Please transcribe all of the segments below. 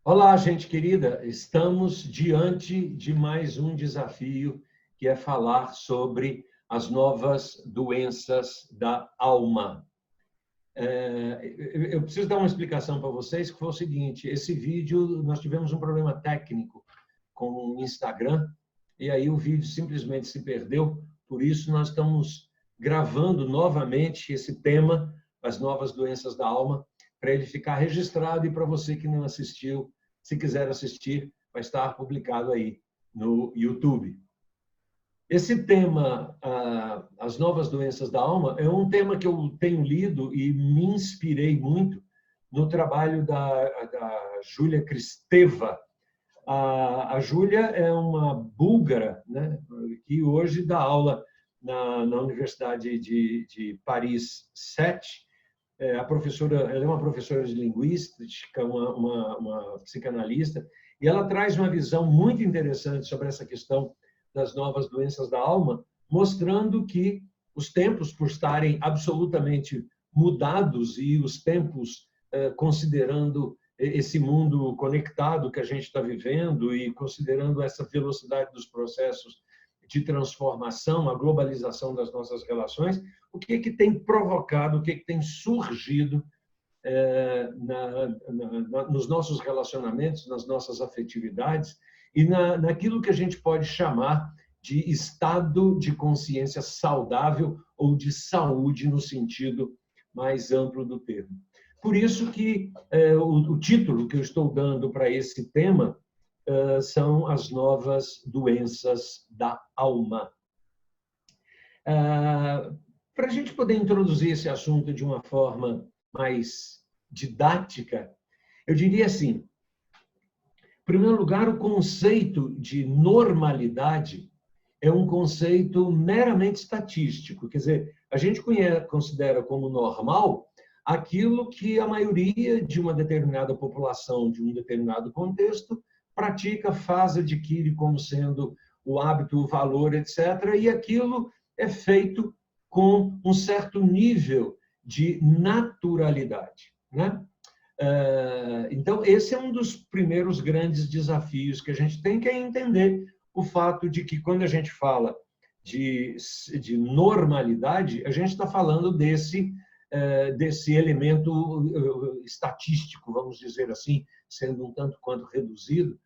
Olá, gente querida. Estamos diante de mais um desafio, que é falar sobre as novas doenças da alma. Eu preciso dar uma explicação para vocês, que foi o seguinte: esse vídeo, nós tivemos um problema técnico com o Instagram, e aí o vídeo simplesmente se perdeu. Por isso, nós estamos gravando novamente esse tema, as novas doenças da alma, para ele ficar registrado, e para você que não assistiu, se quiser assistir, vai estar publicado aí no YouTube. Esse tema, as novas doenças da alma, é um tema que eu tenho lido e me inspirei muito no trabalho da Júlia Kristeva. A Júlia é uma búlgara, né, que hoje dá aula na Universidade de Paris 7. A professora, ela é uma professora de linguística, uma psicanalista, e ela traz uma visão muito interessante sobre essa questão das novas doenças da alma, mostrando que os tempos, por estarem absolutamente mudados, e os tempos, considerando esse mundo conectado que a gente está vivendo e considerando essa velocidade dos processos de transformação, a globalização das nossas relações, o que tem provocado, o que tem surgido nos nossos relacionamentos, nas nossas afetividades e naquilo que a gente pode chamar de estado de consciência saudável ou de saúde no sentido mais amplo do termo. Por isso que o título que eu estou dando para esse tema são as novas doenças da alma. Para a gente poder introduzir esse assunto de uma forma mais didática, eu diria assim: em primeiro lugar, o conceito de normalidade é um conceito meramente estatístico. Quer dizer, a gente considera como normal aquilo que a maioria de uma determinada população, de um determinado contexto, pratica, faz, adquire como sendo o hábito, o valor, etc. E aquilo é feito com um certo nível de naturalidade, né? Então, esse é um dos primeiros grandes desafios que a gente tem, que é entender o fato de que, quando a gente fala de normalidade, a gente está falando desse elemento estatístico, vamos dizer assim, sendo um tanto quanto reduzido,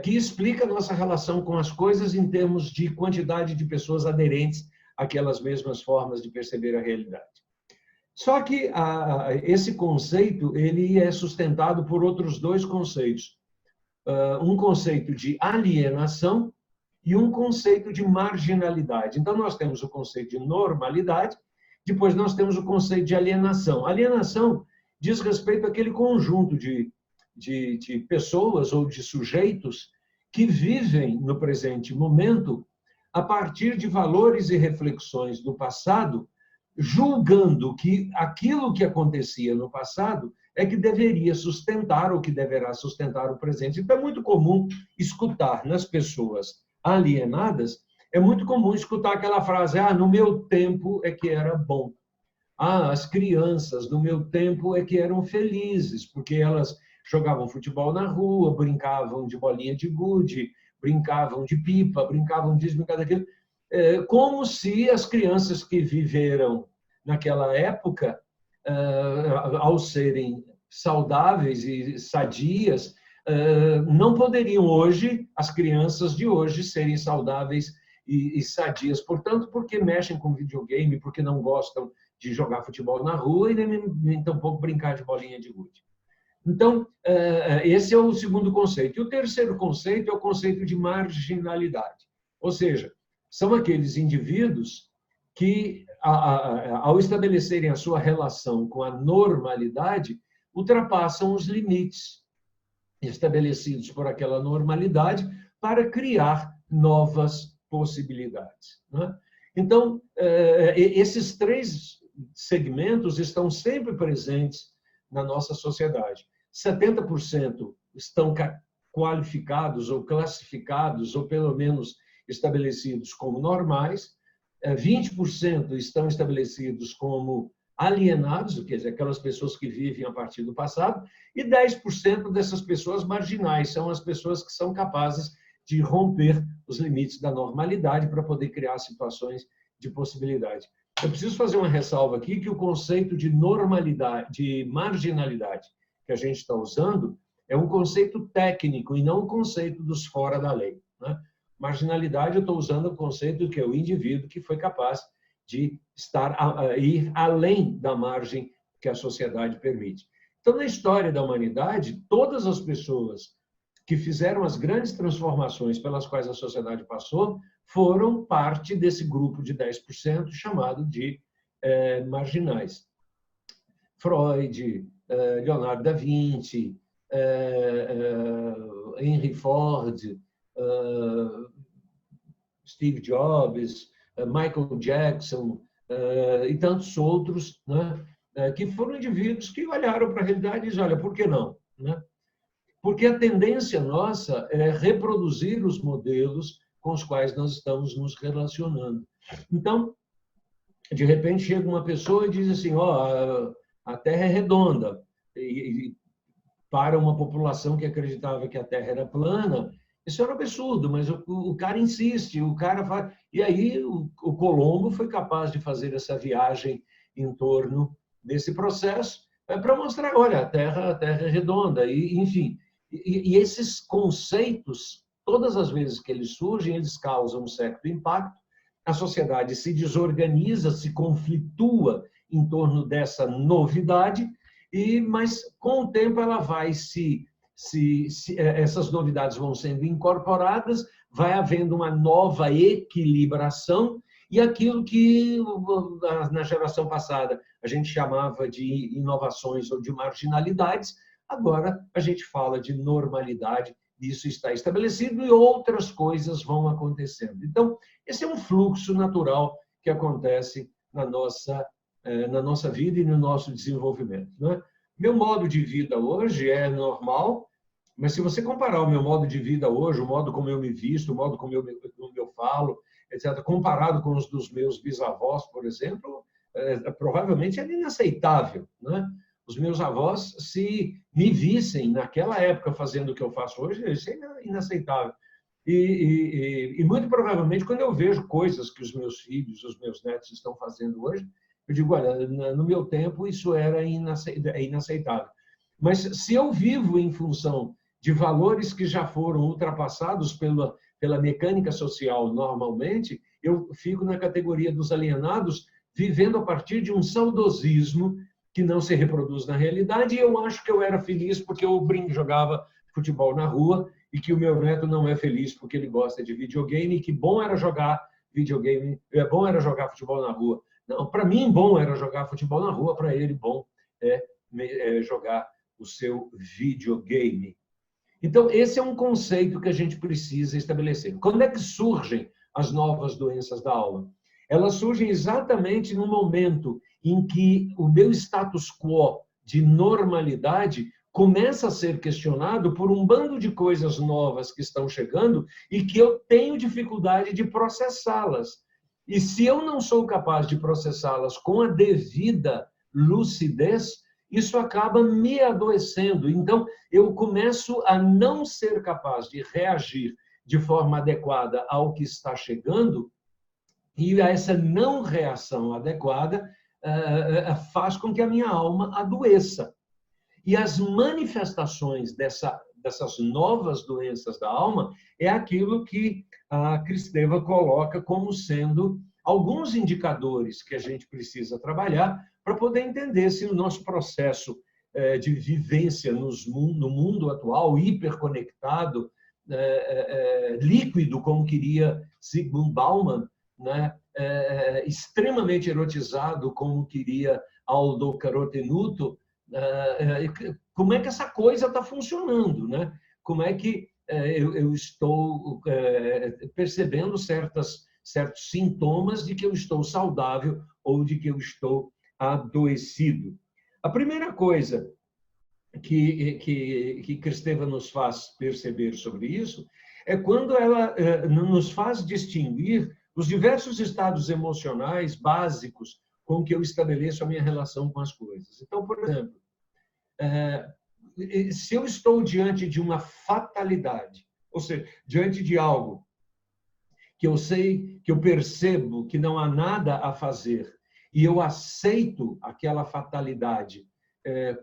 que explica a nossa relação com as coisas em termos de quantidade de pessoas aderentes àquelas mesmas formas de perceber a realidade. Só que esse conceito ele é sustentado por outros dois conceitos. Um conceito de alienação e um conceito de marginalidade. Então, nós temos o conceito de normalidade, depois nós temos o conceito de alienação. Alienação diz respeito àquele conjunto de pessoas ou de sujeitos que vivem no presente momento a partir de valores e reflexões do passado, julgando que aquilo que acontecia no passado é que deveria sustentar ou que deverá sustentar o presente. Então, é muito comum escutar nas pessoas alienadas, é muito comum escutar aquela frase: no meu tempo é que era bom. As crianças do meu tempo é que eram felizes, porque elas jogavam futebol na rua, brincavam de bolinha de gude, brincavam de pipa, brincavam disso, brincavam daquilo, como se as crianças que viveram naquela época, ao serem saudáveis e sadias, não poderiam hoje, as crianças de hoje, serem saudáveis e sadias, portanto, porque mexem com videogame, porque não gostam de jogar futebol na rua e nem tampouco brincar de bolinha de gude. Então, esse é o segundo conceito. E o terceiro conceito é o conceito de marginalidade. Ou seja, são aqueles indivíduos que, ao estabelecerem a sua relação com a normalidade, ultrapassam os limites estabelecidos por aquela normalidade para criar novas possibilidades, né? Então, esses três segmentos estão sempre presentes na nossa sociedade. 70% estão qualificados ou classificados, ou pelo menos estabelecidos como normais, 20% estão estabelecidos como alienados, quer dizer, aquelas pessoas que vivem a partir do passado, e 10% dessas pessoas marginais, são as pessoas que são capazes de romper os limites da normalidade para poder criar situações de possibilidade. Eu preciso fazer uma ressalva aqui que o conceito de normalidade, de marginalidade que a gente está usando é um conceito técnico e não um conceito dos fora da lei, né? Marginalidade, eu estou usando o conceito que é o indivíduo que foi capaz de ir além da margem que a sociedade permite. Então, na história da humanidade, todas as pessoas que fizeram as grandes transformações pelas quais a sociedade passou foram parte desse grupo de 10% chamado de marginais. Freud, Leonardo da Vinci, Henry Ford, Steve Jobs, Michael Jackson e tantos outros, né, que foram indivíduos que olharam para a realidade e disseram, olha, por que não? Né? Porque a tendência nossa é reproduzir os modelos com os quais nós estamos nos relacionando. Então, de repente, chega uma pessoa e diz assim, a Terra é redonda. E para uma população que acreditava que a Terra era plana, isso era um absurdo, mas o cara insiste, o cara faz... E aí o Colombo foi capaz de fazer essa viagem em torno desse processo para mostrar, olha, a Terra é redonda, e, enfim. E esses conceitos, todas as vezes que eles surgem, eles causam um certo impacto, a sociedade se desorganiza, se conflitua em torno dessa novidade, mas com o tempo ela vai essas novidades vão sendo incorporadas, vai havendo uma nova equilibração, e aquilo que na geração passada a gente chamava de inovações ou de marginalidades, agora a gente fala de normalidade, isso está estabelecido e outras coisas vão acontecendo. Então, esse é um fluxo natural que acontece na nossa vida e no nosso desenvolvimento, né? Meu modo de vida hoje é normal, mas se você comparar o meu modo de vida hoje, o modo como eu me visto, o modo como eu falo, etc., comparado com os dos meus bisavós, por exemplo, provavelmente é inaceitável, né? Os meus avós, se me vissem naquela época fazendo o que eu faço hoje, isso é inaceitável. E muito provavelmente, quando eu vejo coisas que os meus filhos, os meus netos estão fazendo hoje, eu digo, olha, no meu tempo isso era inaceitável. Mas se eu vivo em função de valores que já foram ultrapassados pela mecânica social normalmente, eu fico na categoria dos alienados, vivendo a partir de um saudosismo que não se reproduz na realidade, e eu acho que eu era feliz porque eu jogava futebol na rua e que o meu neto não é feliz porque ele gosta de videogame e que bom era jogar videogame, bom era jogar futebol na rua. Não, para mim, bom era jogar futebol na rua, para ele, bom é jogar o seu videogame. Então, esse é um conceito que a gente precisa estabelecer. Quando é que surgem as novas doenças da alma? Elas surgem exatamente no momento em que o meu status quo de normalidade começa a ser questionado por um bando de coisas novas que estão chegando e que eu tenho dificuldade de processá-las. E se eu não sou capaz de processá-las com a devida lucidez, isso acaba me adoecendo. Então, eu começo a não ser capaz de reagir de forma adequada ao que está chegando, e essa não reação adequada faz com que a minha alma adoeça. E as manifestações dessas novas doenças da alma é aquilo que a Kristeva coloca como sendo alguns indicadores que a gente precisa trabalhar para poder entender se o nosso processo de vivência no mundo atual, hiperconectado, líquido, como queria Zygmunt Bauman, né? Extremamente erotizado, como queria Aldo Carotenuto, como é que essa coisa está funcionando, né? Como é que eu estou percebendo certos sintomas de que eu estou saudável ou de que eu estou adoecido. A primeira coisa que Kristeva nos faz perceber sobre isso é quando ela nos faz distinguir os diversos estados emocionais básicos com que eu estabeleço a minha relação com as coisas. Então, por exemplo, se eu estou diante de uma fatalidade, ou seja, diante de algo que eu sei, que eu percebo que não há nada a fazer, e eu aceito aquela fatalidade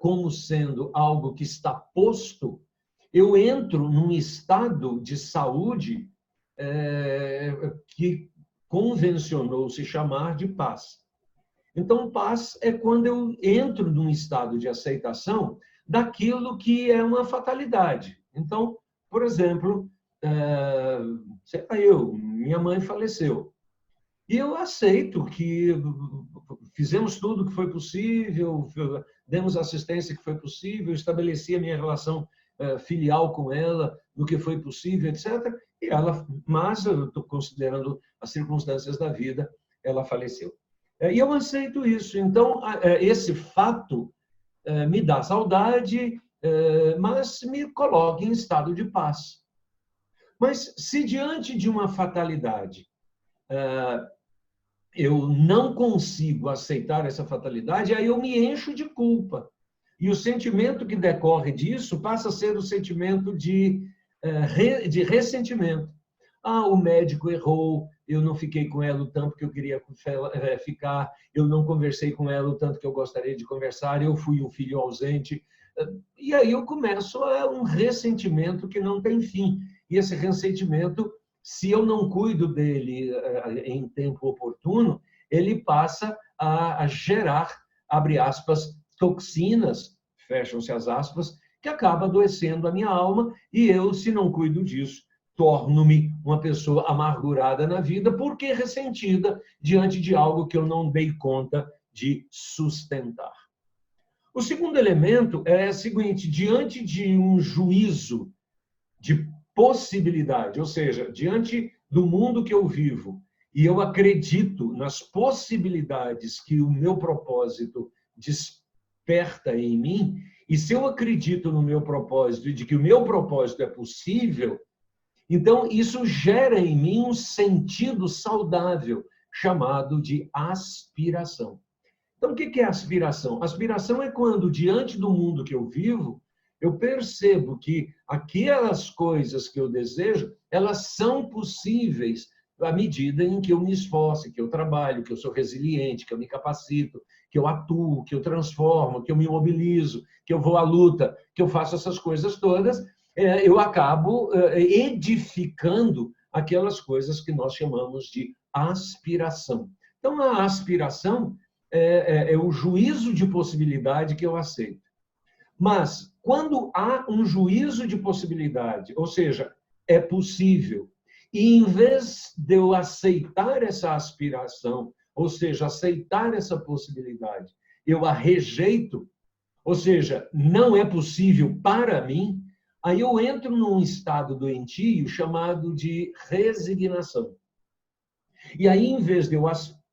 como sendo algo que está posto, eu entro num estado de saúde que convencionou se chamar de paz. Então, paz é quando eu entro num estado de aceitação daquilo que é uma fatalidade. Então, por exemplo, minha mãe faleceu. E eu aceito que fizemos tudo o que foi possível, demos a assistência que foi possível, estabeleci a minha relação filial com ela, no que foi possível, etc. Mas, eu estou considerando as circunstâncias da vida, ela faleceu. E eu aceito isso. Então, esse fato me dá saudade, mas me coloca em estado de paz. Mas, se diante de uma fatalidade eu não consigo aceitar essa fatalidade, aí eu me encho de culpa. E o sentimento que decorre disso passa a ser o sentimento de ressentimento. O médico errou, eu não fiquei com ela o tanto que eu queria ficar, eu não conversei com ela o tanto que eu gostaria de conversar, eu fui um filho ausente. E aí eu começo um ressentimento que não tem fim. E esse ressentimento, se eu não cuido dele em tempo oportuno, ele passa a gerar, abre aspas, toxinas, fecham-se as aspas, que acaba adoecendo a minha alma, e eu, se não cuido disso, torno-me uma pessoa amargurada na vida, porque ressentida diante de algo que eu não dei conta de sustentar. O segundo elemento é o seguinte: diante de um juízo de possibilidade, ou seja, diante do mundo que eu vivo, e eu acredito nas possibilidades que o meu propósito desperta em mim, e se eu acredito no meu propósito e de que o meu propósito é possível, então isso gera em mim um sentido saudável, chamado de aspiração. Então, o que é aspiração? Aspiração é quando, diante do mundo que eu vivo, eu percebo que aquelas coisas que eu desejo, elas são possíveis à medida em que eu me esforço, que eu trabalho, que eu sou resiliente, que eu me capacito, que eu atuo, que eu transformo, que eu me mobilizo, que eu vou à luta, que eu faço essas coisas todas, eu acabo edificando aquelas coisas que nós chamamos de aspiração. Então, a aspiração é o juízo de possibilidade que eu aceito. Mas, quando há um juízo de possibilidade, ou seja, é possível, e em vez de eu aceitar essa aspiração, ou seja, aceitar essa possibilidade, eu a rejeito, ou seja, não é possível para mim, aí eu entro num estado doentio chamado de resignação. E aí, em vez de eu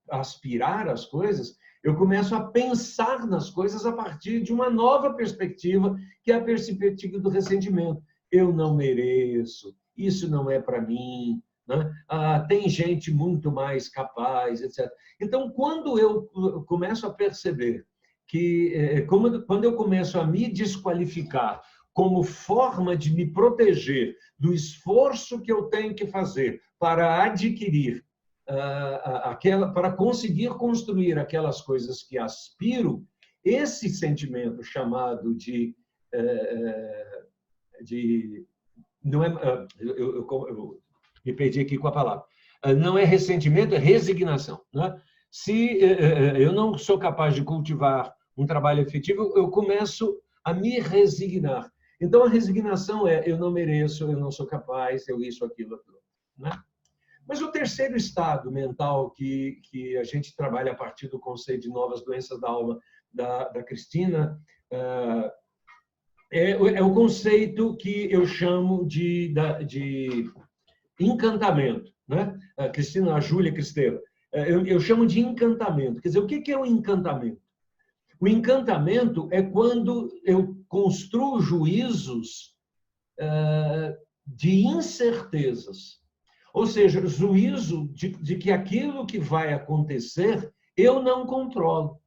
aspirar as coisas, eu começo a pensar nas coisas a partir de uma nova perspectiva, que é a perspectiva do ressentimento. Eu não mereço, isso não é para mim, né? Tem gente muito mais capaz, etc. Então, quando eu começo a perceber que, quando eu começo a me desqualificar como forma de me proteger do esforço que eu tenho que fazer para adquirir para conseguir construir aquelas coisas que aspiro, esse sentimento chamado de não é, eu me perdi aqui com a palavra, não é ressentimento, é resignação, né? Se eu não sou capaz de cultivar um trabalho efetivo, eu começo a me resignar. Então, a resignação é: eu não mereço, eu não sou capaz, eu isso, aquilo, né? Mas o terceiro estado mental que a gente trabalha a partir do conceito de novas doenças da alma da Cristina é o conceito que eu chamo de encantamento, né? A Júlia Cristeva. Eu chamo de encantamento. Quer dizer, o que é o encantamento? O encantamento é quando eu construo juízos de incertezas. Ou seja, juízo de que aquilo que vai acontecer eu não controlo.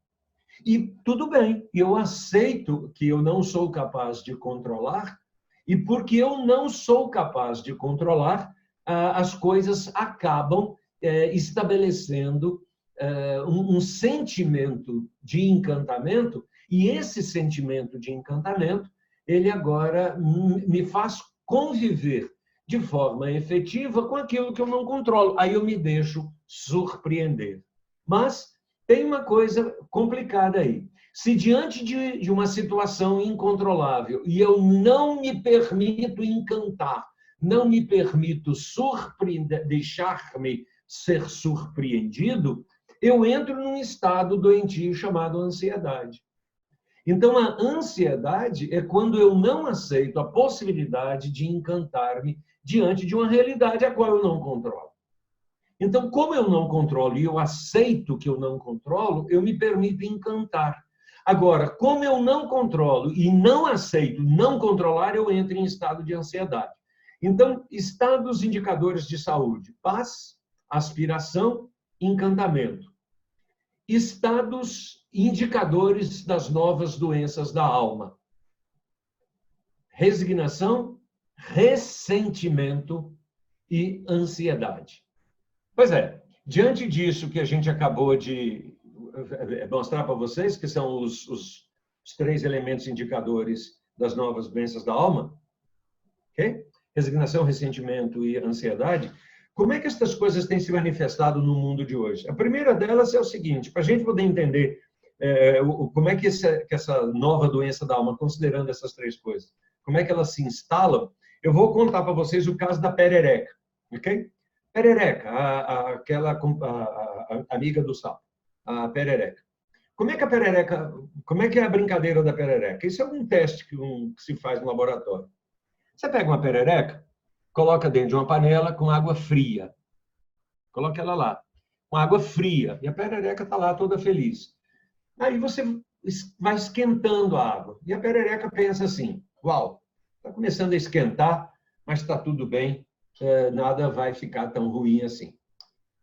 E tudo bem, eu aceito que eu não sou capaz de controlar, e porque eu não sou capaz de controlar, as coisas acabam estabelecendo um sentimento de encantamento, e esse sentimento de encantamento, ele agora me faz conviver de forma efetiva com aquilo que eu não controlo. Aí eu me deixo surpreender. Mas tem uma coisa complicada aí. Se diante de uma situação incontrolável e eu não me permito encantar, não me permito deixar-me ser surpreendido, eu entro num estado doentio chamado ansiedade. Então, a ansiedade é quando eu não aceito a possibilidade de encantar-me diante de uma realidade a qual eu não controlo. Então, como eu não controlo e eu aceito que eu não controlo, eu me permito encantar. Agora, como eu não controlo e não aceito não controlar, eu entro em estado de ansiedade. Então, estados indicadores de saúde: paz, aspiração, encantamento. Estados indicadores das novas doenças da alma: resignação, ressentimento e ansiedade. Pois é, diante disso que a gente acabou de mostrar para vocês, que são os 3 elementos indicadores das novas doenças da alma, ok? Resignação, ressentimento e ansiedade. Como é que essas coisas têm se manifestado no mundo de hoje? A primeira delas é o seguinte: para a gente poder entender como é que essa nova doença da alma, considerando essas 3 coisas, como é que elas se instalam, eu vou contar para vocês o caso da perereca, ok? Perereca, aquela amiga do sapo, a perereca. Como é que é a brincadeira da perereca? Isso é um teste que se faz no laboratório. Você pega uma perereca, coloca dentro de uma panela com água fria. Coloca ela lá, com água fria. E a perereca está lá toda feliz. Aí você vai esquentando a água. E a perereca pensa assim: uau, está começando a esquentar, mas está tudo bem, nada vai ficar tão ruim assim.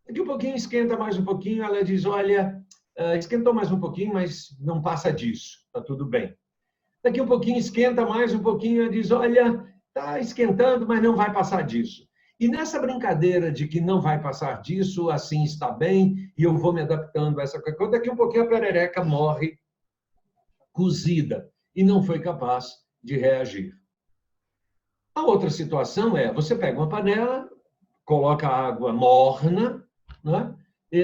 Daqui um pouquinho, esquenta mais um pouquinho, ela diz: olha, esquentou mais um pouquinho, mas não passa disso, está tudo bem. Daqui um pouquinho, esquenta mais um pouquinho, ela diz: olha, está esquentando, mas não vai passar disso. E nessa brincadeira de que não vai passar disso, assim está bem, e eu vou me adaptando a essa coisa, daqui um pouquinho a perereca morre cozida e não foi capaz de reagir. A outra situação é: você pega uma panela, coloca água morna, né?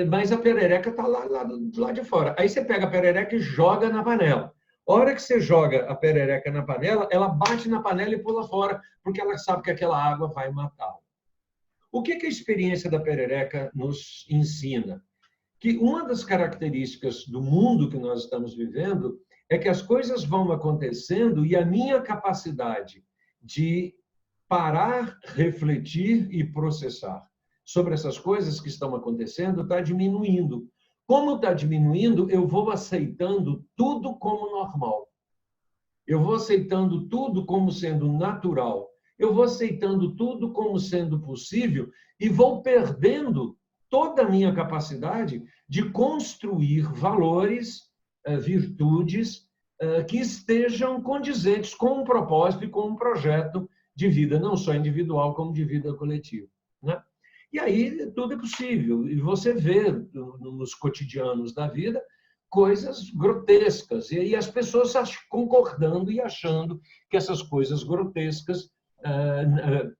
Mas a perereca está lá de fora. Aí você pega a perereca e joga na panela. A hora que você joga a perereca na panela, ela bate na panela e pula fora, porque ela sabe que aquela água vai matá-la. O que a experiência da perereca nos ensina? Que uma das características do mundo que nós estamos vivendo é que as coisas vão acontecendo e a minha capacidade de parar, refletir e processar sobre essas coisas que estão acontecendo está diminuindo. Como está diminuindo, eu vou aceitando tudo como normal. Eu vou aceitando tudo como sendo natural. Eu vou aceitando tudo como sendo possível e vou perdendo toda a minha capacidade de construir valores, virtudes que estejam condizentes com um propósito e com um projeto de vida, não só individual, como de vida coletiva, né? E aí tudo é possível. E você vê nos cotidianos da vida coisas grotescas. E aí as pessoas concordando e achando que essas coisas grotescas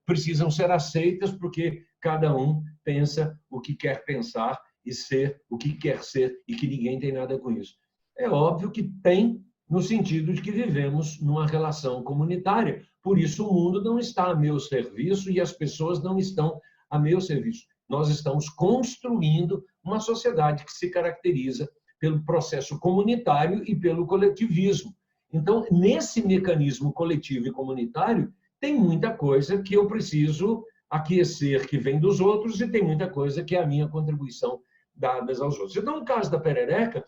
precisam ser aceitas porque cada um pensa o que quer pensar e ser o que quer ser e que ninguém tem nada com isso. É óbvio que tem, no sentido de que vivemos numa relação comunitária. Por isso o mundo não está a meu serviço e as pessoas não estão a meu serviço. Nós estamos construindo uma sociedade que se caracteriza pelo processo comunitário e pelo coletivismo. Então, nesse mecanismo coletivo e comunitário, tem muita coisa que eu preciso aquecer que vem dos outros e tem muita coisa que é a minha contribuição dadas aos outros. Então, o caso da perereca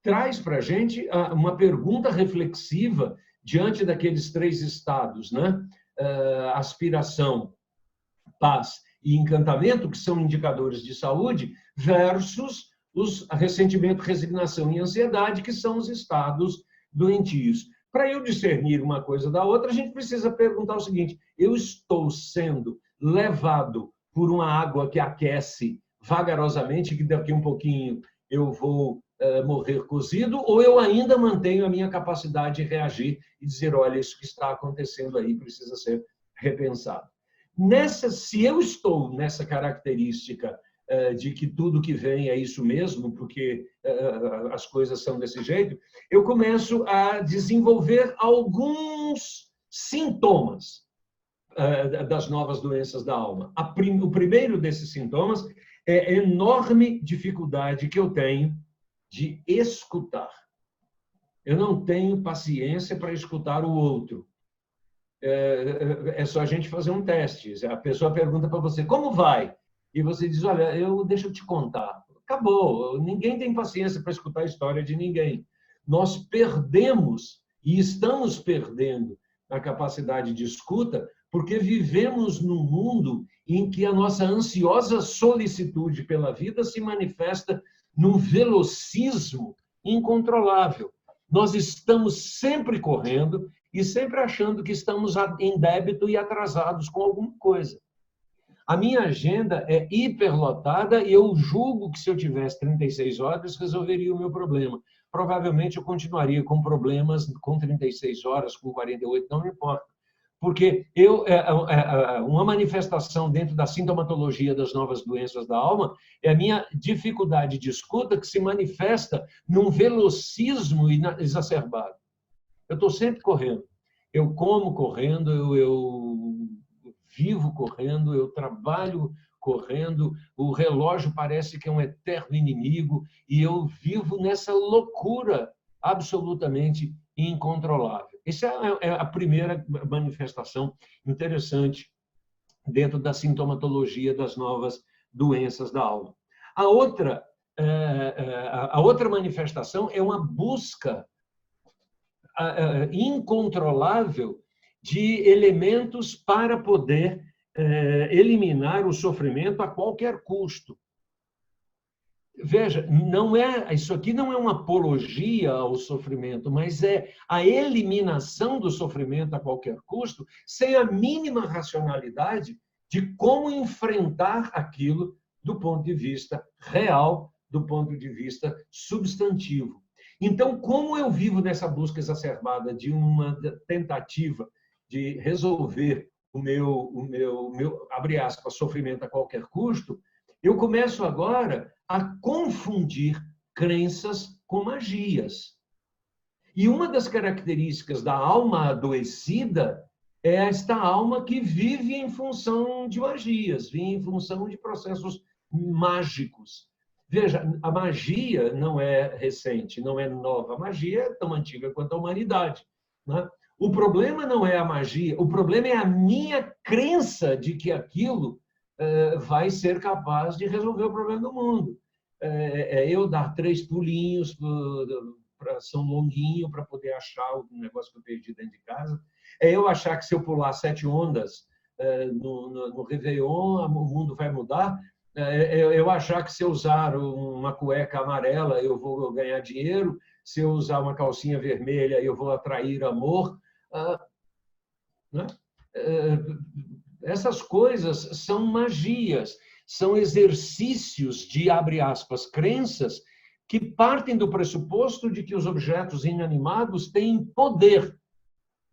traz para a gente uma pergunta reflexiva diante daqueles 3 estados, né? Aspiração, paz e encantamento, que são indicadores de saúde, versus os ressentimento, resignação e ansiedade, que são os estados doentios. Para eu discernir uma coisa da outra, a gente precisa perguntar o seguinte: eu estou sendo levado por uma água que aquece vagarosamente, que daqui um pouquinho eu vou morrer cozido, ou eu ainda mantenho a minha capacidade de reagir e dizer, olha, isso que está acontecendo aí precisa ser repensado. Se eu estou nessa característica de que tudo que vem é isso mesmo, porque as coisas são desse jeito, eu começo a desenvolver alguns sintomas das novas doenças da alma. O primeiro desses sintomas é a enorme dificuldade que eu tenho de escutar. Eu não tenho paciência para escutar o outro. É só a gente fazer um teste. A pessoa pergunta para você, como vai? E você diz, olha, deixa eu te contar. Acabou. Ninguém tem paciência para escutar a história de ninguém. Nós perdemos e estamos perdendo a capacidade de escuta porque vivemos num mundo em que a nossa ansiosa solicitude pela vida se manifesta num velocismo incontrolável. Nós estamos sempre correndo e sempre achando que estamos em débito e atrasados com alguma coisa. A minha agenda é hiperlotada e eu julgo que se eu tivesse 36 horas, resolveria o meu problema. Provavelmente eu continuaria com problemas com 36 horas, com 48, não me importa. Porque uma manifestação dentro da sintomatologia das novas doenças da alma é a minha dificuldade de escuta que se manifesta num velocismo exacerbado. Eu estou sempre correndo. Eu como correndo, eu vivo correndo, eu trabalho correndo, o relógio parece que é um eterno inimigo e eu vivo nessa loucura absolutamente incontrolável. Essa é a primeira manifestação interessante dentro da sintomatologia das novas doenças da alma. A outra manifestação é uma busca incontrolável de elementos para poder eliminar o sofrimento a qualquer custo. Veja, isso aqui não é uma apologia ao sofrimento, mas é a eliminação do sofrimento a qualquer custo, sem a mínima racionalidade de como enfrentar aquilo do ponto de vista real, do ponto de vista substantivo. Então, como eu vivo nessa busca exacerbada de uma tentativa de resolver o meu abre aspas, sofrimento a qualquer custo, eu começo agora a confundir crenças com magias. E uma das características da alma adoecida é esta alma que vive em função de magias, vive em função de processos mágicos. Veja, a magia não é recente, não é nova. A magia é tão antiga quanto a humanidade, né? O problema não é a magia, o problema é a minha crença de que aquilo vai ser capaz de resolver o problema do mundo. É eu dar 3 pulinhos para São Longuinho para poder achar o negócio que eu perdi dentro de casa. É eu achar que se eu pular 7 ondas no Réveillon, o mundo vai mudar. Eu achar que se eu usar uma cueca amarela eu vou ganhar dinheiro, se eu usar uma calcinha vermelha eu vou atrair amor. Né? Essas coisas são magias, são exercícios de, abre aspas, crenças que partem do pressuposto de que os objetos inanimados têm poder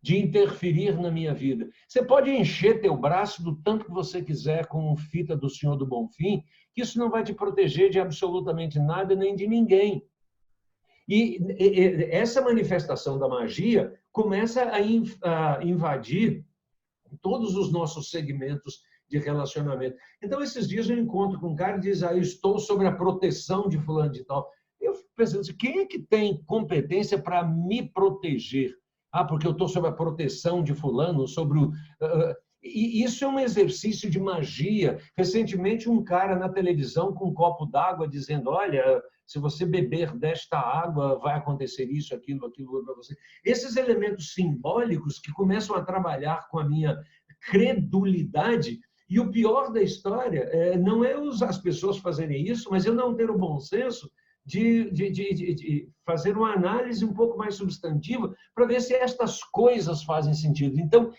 de interferir na minha vida. Você pode encher teu braço do tanto que você quiser com fita do Senhor do Bonfim, que isso não vai te proteger de absolutamente nada nem de ninguém. E essa manifestação da magia começa a invadir todos os nossos segmentos de relacionamento. Então, esses dias eu encontro com um cara e diz, eu estou sob a proteção de fulano de tal. Eu fico pensando assim, quem é que tem competência para me proteger? Porque eu estou sob a proteção de fulano, sobre o... E isso é um exercício de magia. Recentemente, um cara na televisão com um copo d'água dizendo, olha, se você beber desta água, vai acontecer isso, aquilo para você. Esses elementos simbólicos que começam a trabalhar com a minha credulidade E o pior da história não é as pessoas fazerem isso, mas eu não ter o bom senso de fazer uma análise um pouco mais substantiva para ver se estas coisas fazem sentido. Então,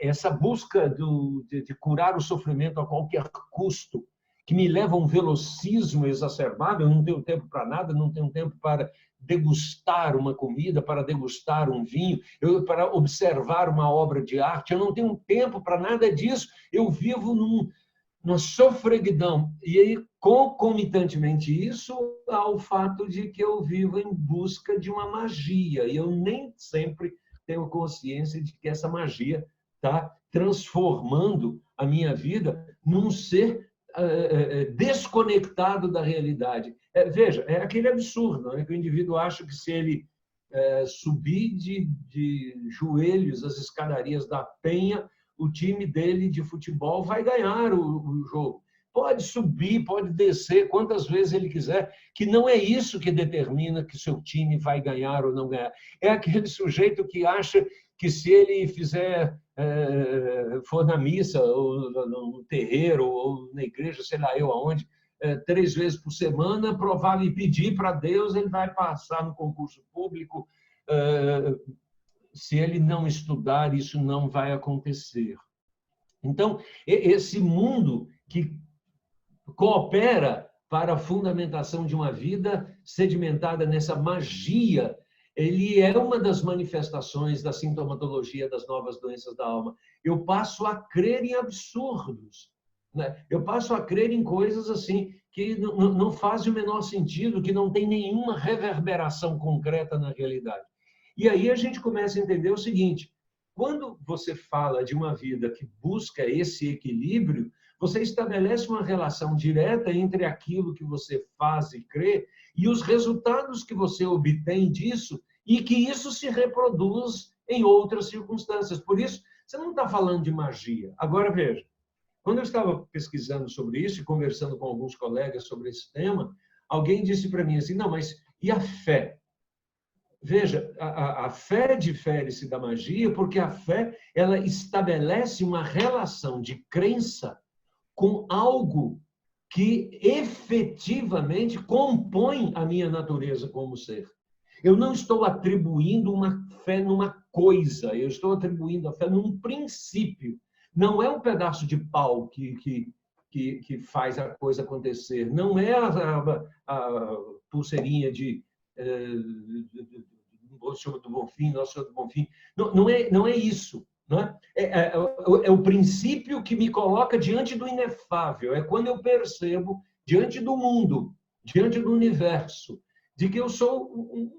essa busca de curar o sofrimento a qualquer custo, que me leva a um velocismo exacerbado, eu não tenho tempo para nada, não tenho tempo para degustar uma comida, para degustar um vinho, para observar uma obra de arte, eu não tenho tempo para nada disso, eu vivo numa sofreguidão. E aí, concomitantemente isso, há o fato de que eu vivo em busca de uma magia, e eu nem sempre tenho consciência de que essa magia está transformando a minha vida num ser desconectado da realidade. Veja, é aquele absurdo, né? Que o indivíduo acha que se ele subir de joelhos as escadarias da Penha, o time dele de futebol vai ganhar o jogo. Pode subir, pode descer quantas vezes ele quiser, que não é isso que determina que seu time vai ganhar ou não ganhar. É aquele sujeito que acha que se ele for na missa, ou no terreiro, ou na igreja, sei lá eu aonde, 3 vezes por semana, provável e pedir para Deus, ele vai passar no concurso público. Se ele não estudar, isso não vai acontecer. Então, esse mundo que coopera para a fundamentação de uma vida sedimentada nessa magia, ele é uma das manifestações da sintomatologia das novas doenças da alma. Eu passo a crer em absurdos, né? Eu passo a crer em coisas assim que não fazem o menor sentido, que não tem nenhuma reverberação concreta na realidade. E aí a gente começa a entender o seguinte: quando você fala de uma vida que busca esse equilíbrio, você estabelece uma relação direta entre aquilo que você faz e crê e os resultados que você obtém disso, e que isso se reproduz em outras circunstâncias. Por isso, você não está falando de magia. Agora, veja, quando eu estava pesquisando sobre isso e conversando com alguns colegas sobre esse tema, alguém disse para mim assim, não, mas e a fé? Veja, a fé difere-se da magia porque a fé ela estabelece uma relação de crença com algo que efetivamente compõe a minha natureza como ser. Eu não estou atribuindo uma fé numa coisa, eu estou atribuindo a fé num princípio. Não é um pedaço de pau que faz a coisa acontecer, não é a pulseirinha do Bonfim, Nosso Senhor do Bonfim. Não é isso. Não é? É o princípio que me coloca diante do inefável. É quando eu percebo, diante do mundo, diante do universo, de que eu sou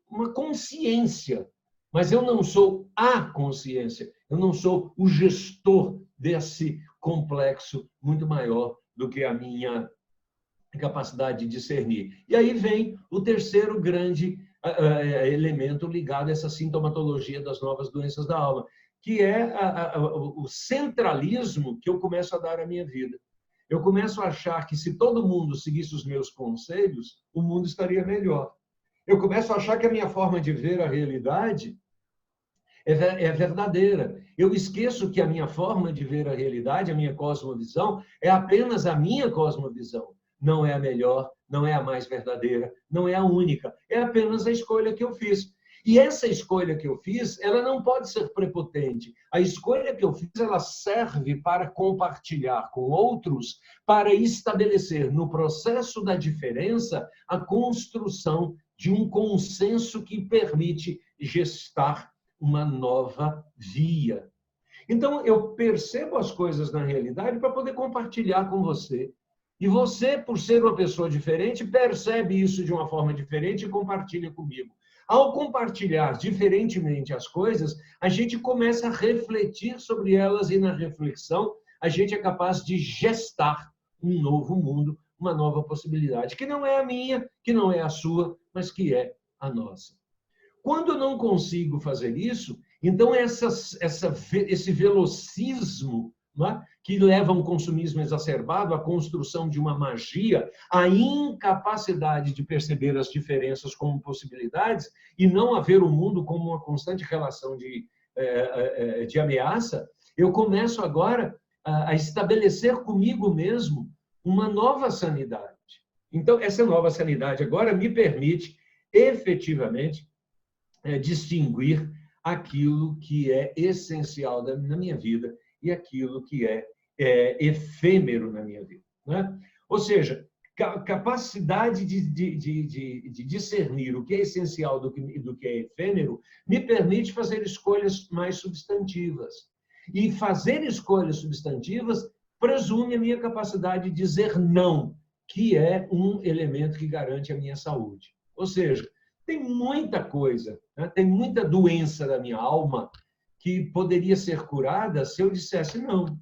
uma consciência, mas eu não sou a consciência, eu não sou o gestor desse complexo muito maior do que a minha capacidade de discernir. E aí vem o terceiro grande elemento ligado a essa sintomatologia das novas doenças da alma, que é o centralismo que eu começo a dar à minha vida. Eu começo a achar que se todo mundo seguisse os meus conselhos, o mundo estaria melhor. Eu começo a achar que a minha forma de ver a realidade é verdadeira. Eu esqueço que a minha forma de ver a realidade, a minha cosmovisão, é apenas a minha cosmovisão. Não é a melhor, não é a mais verdadeira, não é a única. É apenas a escolha que eu fiz. E essa escolha que eu fiz, ela não pode ser prepotente. A escolha que eu fiz, ela serve para compartilhar com outros, para estabelecer no processo da diferença a construção de um consenso que permite gestar uma nova via. Então, eu percebo as coisas na realidade para poder compartilhar com você. E você, por ser uma pessoa diferente, percebe isso de uma forma diferente e compartilha comigo. Ao compartilhar diferentemente as coisas, a gente começa a refletir sobre elas e, na reflexão, a gente é capaz de gestar um novo mundo, uma nova possibilidade, que não é a minha, que não é a sua, mas que é a nossa. Quando eu não consigo fazer isso, então esse velocismo, não é? Que leva a um consumismo exacerbado, a construção de uma magia, a incapacidade de perceber as diferenças como possibilidades e não haver o mundo como uma constante relação de ameaça, Eu começo agora a estabelecer comigo mesmo uma nova sanidade. Então, essa nova sanidade agora me permite efetivamente distinguir aquilo que é essencial na minha vida e aquilo que é efêmero na minha vida. Né? Ou seja, capacidade de discernir o que é essencial do que é efêmero me permite fazer escolhas mais substantivas. E fazer escolhas substantivas presume a minha capacidade de dizer não, que é um elemento que garante a minha saúde. Ou seja, tem muita coisa, né? Tem muita doença da minha alma que poderia ser curada se eu dissesse não.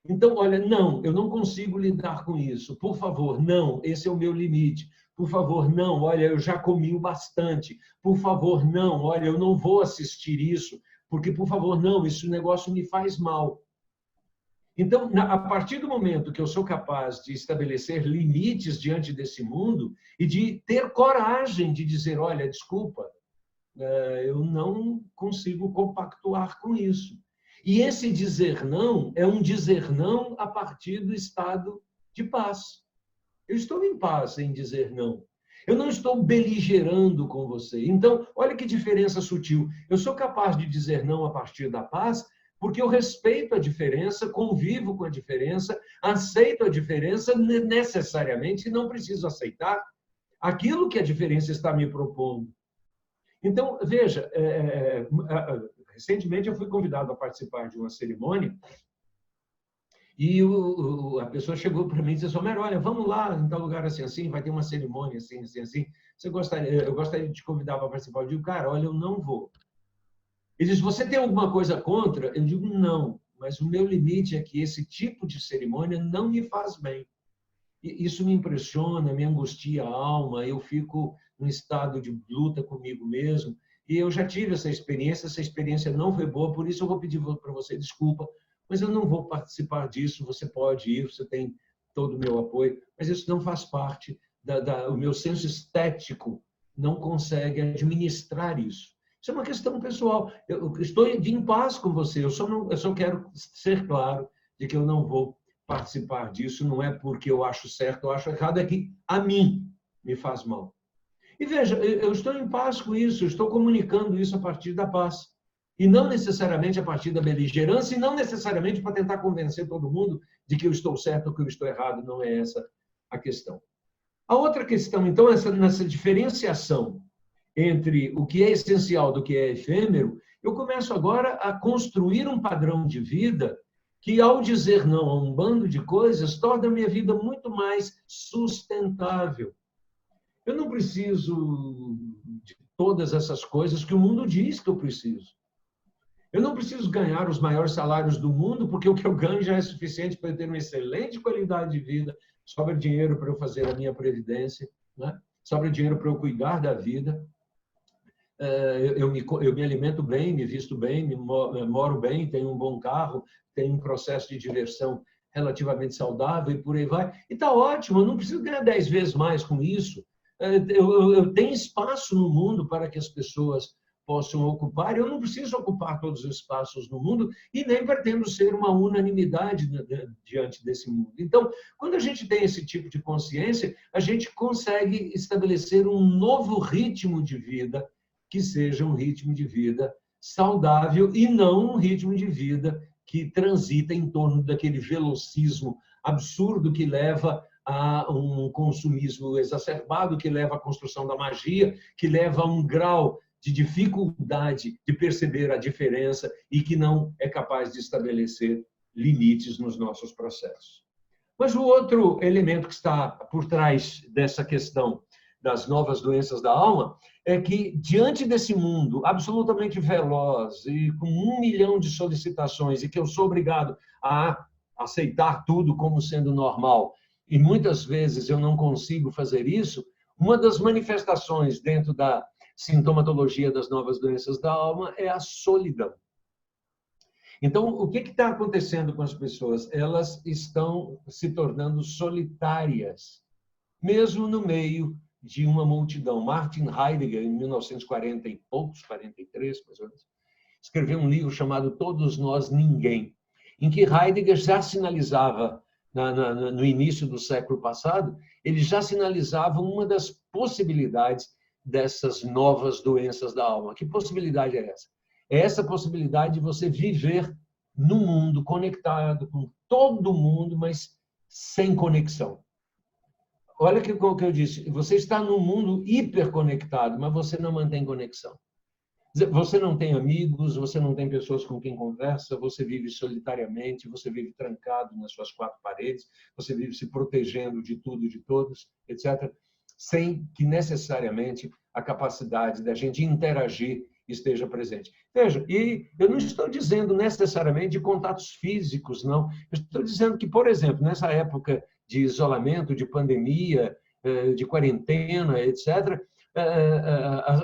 Então, olha, não, eu não consigo lidar com isso. Por favor, não, esse é o meu limite. Por favor, não, olha, eu já comi o bastante. Por favor, não, olha, eu não vou assistir isso, porque, por favor, não, esse negócio me faz mal. Então, a partir do momento que eu sou capaz de estabelecer limites diante desse mundo e de ter coragem de dizer, olha, desculpa, eu não consigo compactuar com isso. E esse dizer não é um dizer não a partir do estado de paz. Eu estou em paz em dizer não. Eu não estou beligerando com você. Então, olha que diferença sutil. Eu sou capaz de dizer não a partir da paz porque eu respeito a diferença, convivo com a diferença, aceito a diferença necessariamente e não preciso aceitar aquilo que a diferença está me propondo. Então, veja, recentemente eu fui convidado a participar de uma cerimônia e a pessoa chegou para mim e disse, Homero, olha, vamos lá em tal lugar assim, assim, vai ter uma cerimônia assim, assim, assim. Eu gostaria de te convidar para participar. Eu digo, cara, olha, eu não vou. Ele diz, você tem alguma coisa contra? Eu digo, não, mas o meu limite é que esse tipo de cerimônia não me faz bem. Isso me impressiona, me angustia a alma, eu fico num estado de luta comigo mesmo. E eu já tive essa experiência não foi boa, por isso eu vou pedir para você desculpa, mas eu não vou participar disso, você pode ir, você tem todo o meu apoio, mas isso não faz parte, o meu senso estético não consegue administrar isso. Isso é uma questão pessoal. Eu estou em paz com você, eu só quero ser claro de que eu não vou participar disso, não é porque eu acho certo ou acho errado, é que a mim me faz mal. E veja, eu estou em paz com isso, eu estou comunicando isso a partir da paz. E não necessariamente a partir da beligerância, e não necessariamente para tentar convencer todo mundo de que eu estou certo ou que eu estou errado, não é essa a questão. A outra questão, então, é nessa diferenciação entre o que é essencial do que é efêmero, eu começo agora a construir um padrão de vida que, ao dizer não a um bando de coisas, torna a minha vida muito mais sustentável. Eu não preciso de todas essas coisas que o mundo diz que eu preciso. Eu não preciso ganhar os maiores salários do mundo, porque o que eu ganho já é suficiente para eu ter uma excelente qualidade de vida, sobra dinheiro para eu fazer a minha previdência, né? Sobra dinheiro para eu cuidar da vida. Eu me alimento bem, me visto bem, moro bem, tenho um bom carro, tenho um processo de diversão relativamente saudável e por aí vai. E está ótimo, eu não preciso ganhar 10 vezes mais com isso. Eu tenho espaço no mundo para que as pessoas possam ocupar, eu não preciso ocupar todos os espaços no mundo e nem pretendo ser uma unanimidade diante desse mundo. Então, quando a gente tem esse tipo de consciência, a gente consegue estabelecer um novo ritmo de vida que seja um ritmo de vida saudável e não um ritmo de vida que transita em torno daquele velocismo absurdo que leva a um consumismo exacerbado, que leva à construção da magia, que leva a um grau de dificuldade de perceber a diferença e que não é capaz de estabelecer limites nos nossos processos. Mas o outro elemento que está por trás dessa questão das novas doenças da alma é que, diante desse mundo absolutamente veloz e com 1 milhão de solicitações e que eu sou obrigado a aceitar tudo como sendo normal, e muitas vezes eu não consigo fazer isso, uma das manifestações dentro da sintomatologia das novas doenças da alma é a solidão. Então, o que está acontecendo com as pessoas? Elas estão se tornando solitárias, mesmo no meio de uma multidão. Martin Heidegger, em 1940 e poucos, 43, mais ou menos, escreveu um livro chamado Todos Nós, Ninguém, em que Heidegger já sinalizava, no início do século passado, ele já sinalizava uma das possibilidades dessas novas doenças da alma. Que possibilidade é essa? É essa possibilidade de você viver no mundo, conectado com todo mundo, mas sem conexão. Olha o que eu disse, você está num mundo hiperconectado, mas você não mantém conexão. Você não tem amigos, você não tem pessoas com quem conversa, você vive solitariamente, você vive trancado nas suas quatro paredes, você vive se protegendo de tudo e de todos, etc., sem que necessariamente a capacidade da gente interagir esteja presente. Veja, e eu não estou dizendo necessariamente de contatos físicos, não. Eu estou dizendo que, por exemplo, nessa época de isolamento, de pandemia, de quarentena, etc.,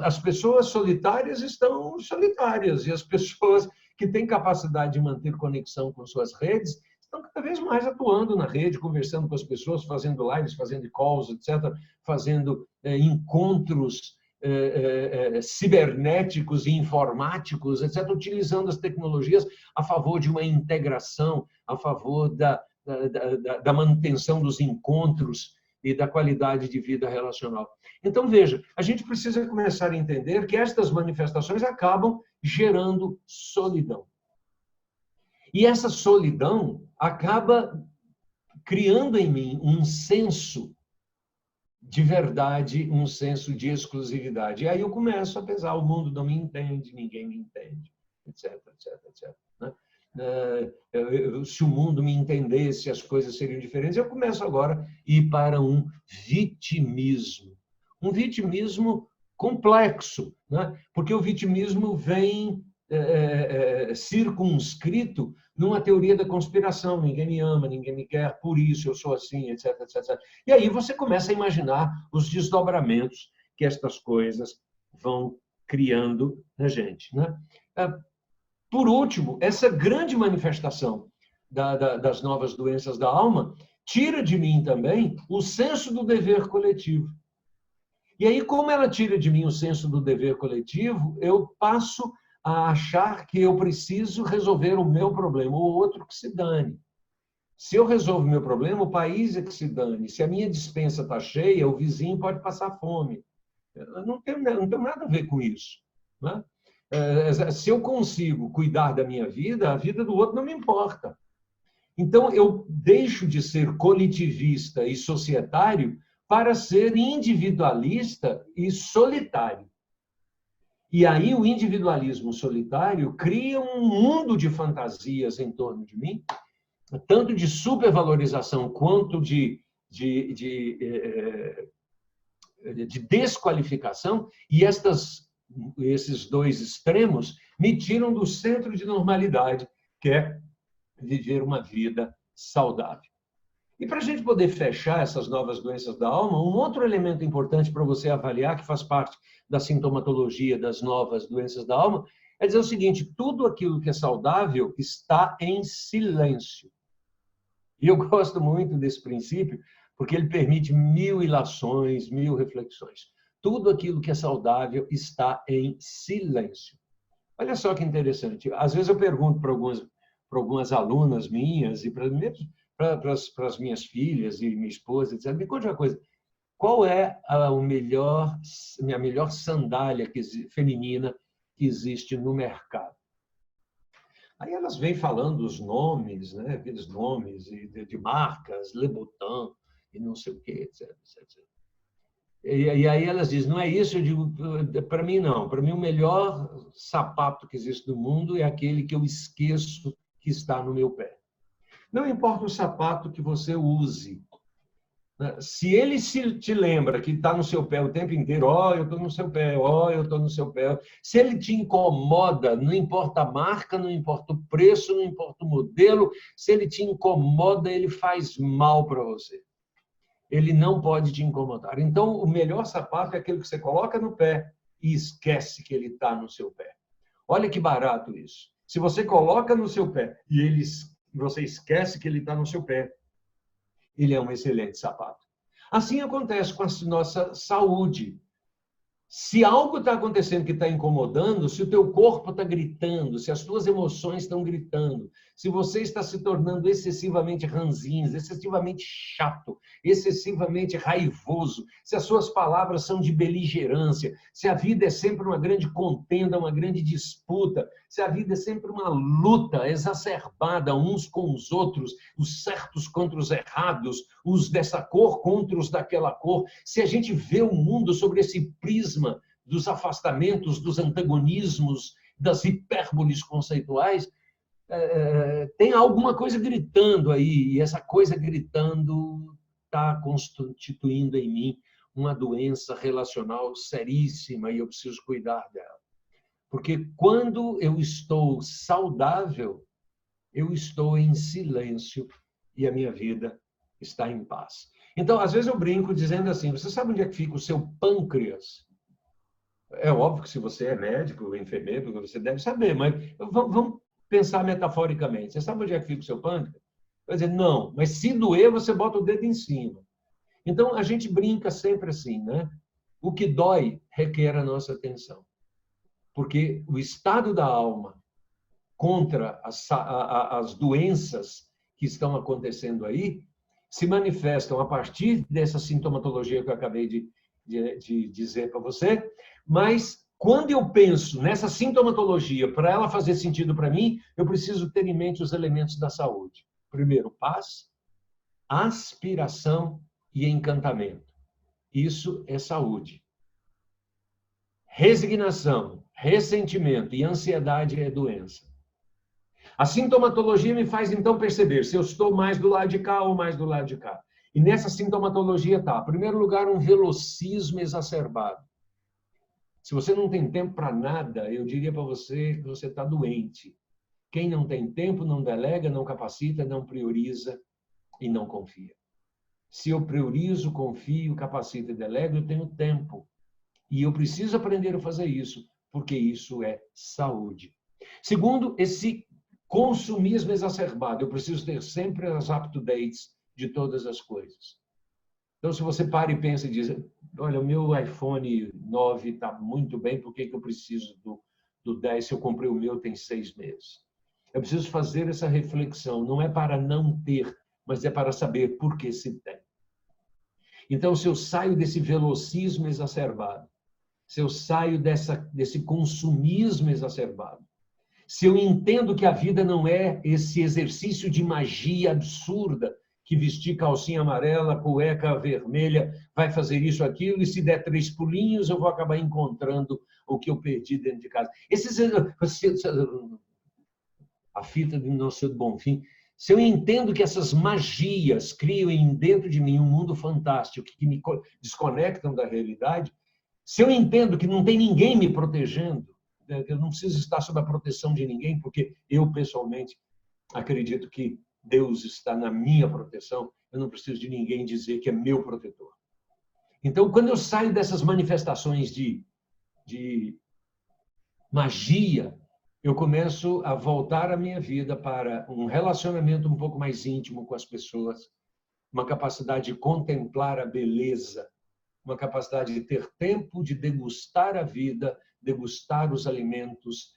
as pessoas solitárias estão solitárias e as pessoas que têm capacidade de manter conexão com suas redes estão cada vez mais atuando na rede, conversando com as pessoas, fazendo lives, fazendo calls, etc., fazendo encontros cibernéticos e informáticos, etc., utilizando as tecnologias a favor de uma integração, a favor da manutenção dos encontros e da qualidade de vida relacional. Então, veja, a gente precisa começar a entender que estas manifestações acabam gerando solidão. E essa solidão acaba criando em mim um senso de verdade, um senso de exclusividade. E aí eu começo a pensar, o mundo não me entende, ninguém me entende, etc., etc., etc., né? Se o mundo me entendesse, as coisas seriam diferentes. Eu começo agora a ir para um vitimismo complexo, né? Porque o vitimismo vem circunscrito numa teoria da conspiração. Ninguém me ama, ninguém me quer, por isso eu sou assim, etc., etc., etc. E aí você começa a imaginar os desdobramentos que estas coisas vão criando na gente, né? Por último, essa grande manifestação das novas doenças da alma tira de mim também o senso do dever coletivo. E aí, como ela tira de mim o senso do dever coletivo, eu passo a achar que eu preciso resolver o meu problema, o outro que se dane. Se eu resolvo o meu problema, o país é que se dane. Se a minha despensa está cheia, o vizinho pode passar fome. Eu não tenho nada a ver com isso, né? Se eu consigo cuidar da minha vida, a vida do outro não me importa. Então, eu deixo de ser coletivista e societário para ser individualista e solitário. E aí o individualismo solitário cria um mundo de fantasias em torno de mim, tanto de supervalorização quanto de desqualificação, e esses dois extremos me tiram do centro de normalidade, que é viver uma vida saudável. E para a gente poder fechar essas novas doenças da alma, um outro elemento importante para você avaliar, que faz parte da sintomatologia das novas doenças da alma, é dizer o seguinte: tudo aquilo que é saudável está em silêncio. E eu gosto muito desse princípio, porque ele permite 1000 ilações, 1000 reflexões. Tudo aquilo que é saudável está em silêncio. Olha só que interessante. Às vezes eu pergunto para algumas alunas minhas e para as minhas filhas e minha esposa, etc. Me conte uma coisa. Qual é a melhor sandália feminina que existe no mercado? Aí elas vêm falando os nomes, né? Aqueles nomes de marcas, Louboutin e não sei o quê, etc., etc. E aí elas dizem, não é isso? Eu digo, para mim não. Para mim o melhor sapato que existe no mundo é aquele que eu esqueço que está no meu pé. Não importa o sapato que você use. Se ele te lembra que está no seu pé o tempo inteiro, eu estou no seu pé, eu estou no seu pé. Se ele te incomoda, não importa a marca, não importa o preço, não importa o modelo, se ele te incomoda, ele faz mal para você. Ele não pode te incomodar. Então, o melhor sapato é aquele que você coloca no pé e esquece que ele está no seu pé. Olha que barato isso. Se você coloca no seu pé e você esquece que ele está no seu pé, ele é um excelente sapato. Assim acontece com a nossa saúde. Se algo está acontecendo que está incomodando, se o teu corpo está gritando, se as tuas emoções estão gritando, se você está se tornando excessivamente ranzinza, excessivamente chato, excessivamente raivoso, se as suas palavras são de beligerância, se a vida é sempre uma grande contenda, uma grande disputa, se a vida é sempre uma luta exacerbada uns com os outros, os certos contra os errados, os dessa cor contra os daquela cor, se a gente vê o mundo sobre esse prisma dos afastamentos, dos antagonismos, das hipérboles conceituais, tem alguma coisa gritando aí, e essa coisa gritando está constituindo em mim uma doença relacional seríssima e eu preciso cuidar dela. Porque quando eu estou saudável, eu estou em silêncio e a minha vida está em paz. Então, às vezes eu brinco dizendo assim, você sabe onde é que fica o seu pâncreas? É óbvio que se você é médico ou enfermeiro, você deve saber, mas vamos pensar metaforicamente. Você sabe onde é que fica o seu pâncreas? Vai dizer, não, mas se doer, você bota o dedo em cima. Então, a gente brinca sempre assim, né? O que dói requer a nossa atenção. Porque o estado da alma contra as doenças que estão acontecendo aí se manifestam a partir dessa sintomatologia que eu acabei de dizer para você, mas quando eu penso nessa sintomatologia, para ela fazer sentido para mim, eu preciso ter em mente os elementos da saúde. Primeiro, paz, aspiração e encantamento. Isso é saúde. Resignação, ressentimento e ansiedade é doença. A sintomatologia me faz, então, perceber se eu estou mais do lado de cá ou mais do lado de cá. E nessa sintomatologia está, em primeiro lugar, um velocismo exacerbado. Se você não tem tempo para nada, eu diria para você que você está doente. Quem não tem tempo, não delega, não capacita, não prioriza e não confia. Se eu priorizo, confio, capacito e delego, eu tenho tempo. E eu preciso aprender a fazer isso, porque isso é saúde. Segundo, esse consumismo exacerbado. Eu preciso ter sempre as up-to-dates de todas as coisas. Então, se você para e pensa e diz, olha, o meu iPhone 9 está muito bem, por que eu preciso do 10 se eu comprei o meu tem 6 meses? Eu preciso fazer essa reflexão. Não é para não ter, mas é para saber por que se tem. Então, se eu saio desse velocismo exacerbado, se eu saio desse consumismo exacerbado, se eu entendo que a vida não é esse exercício de magia absurda, que vestir calcinha amarela, cueca vermelha, vai fazer isso, aquilo, e se der 3 pulinhos, eu vou acabar encontrando o que eu perdi dentro de casa. A fita de Não Ser do Bonfim. Se eu entendo que essas magias criam dentro de mim um mundo fantástico, que me desconectam da realidade, se eu entendo que não tem ninguém me protegendo, eu não preciso estar sob a proteção de ninguém, porque eu, pessoalmente, acredito que Deus está na minha proteção, eu não preciso de ninguém dizer que é meu protetor. Então, quando eu saio dessas manifestações de magia, eu começo a voltar a minha vida para um relacionamento um pouco mais íntimo com as pessoas, uma capacidade de contemplar a beleza, uma capacidade de ter tempo de degustar a vida, degustar os alimentos,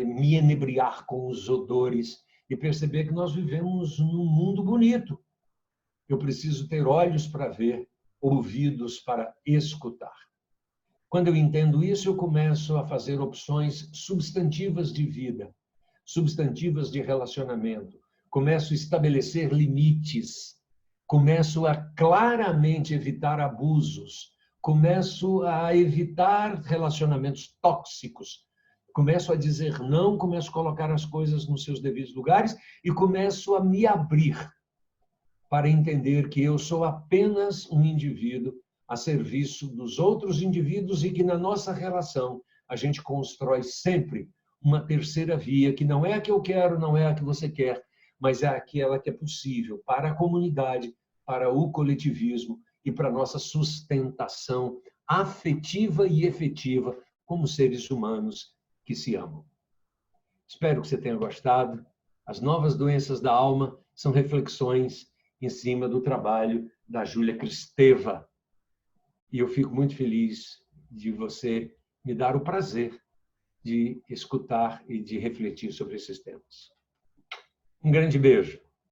me enebriar com os odores e perceber que nós vivemos num mundo bonito. Eu preciso ter olhos para ver, ouvidos para escutar. Quando eu entendo isso, eu começo a fazer opções substantivas de vida, substantivas de relacionamento. Começo a estabelecer limites. Começo a claramente evitar abusos. Começo a evitar relacionamentos tóxicos. Começo a dizer não, começo a colocar as coisas nos seus devidos lugares e começo a me abrir para entender que eu sou apenas um indivíduo a serviço dos outros indivíduos e que na nossa relação a gente constrói sempre uma terceira via que não é a que eu quero, não é a que você quer, mas é aquela que é possível para a comunidade, para o coletivismo e para a nossa sustentação afetiva e efetiva como seres humanos que se amam. Espero que você tenha gostado. As novas doenças da alma são reflexões em cima do trabalho da Júlia Kristeva. E eu fico muito feliz de você me dar o prazer de escutar e de refletir sobre esses temas. Um grande beijo.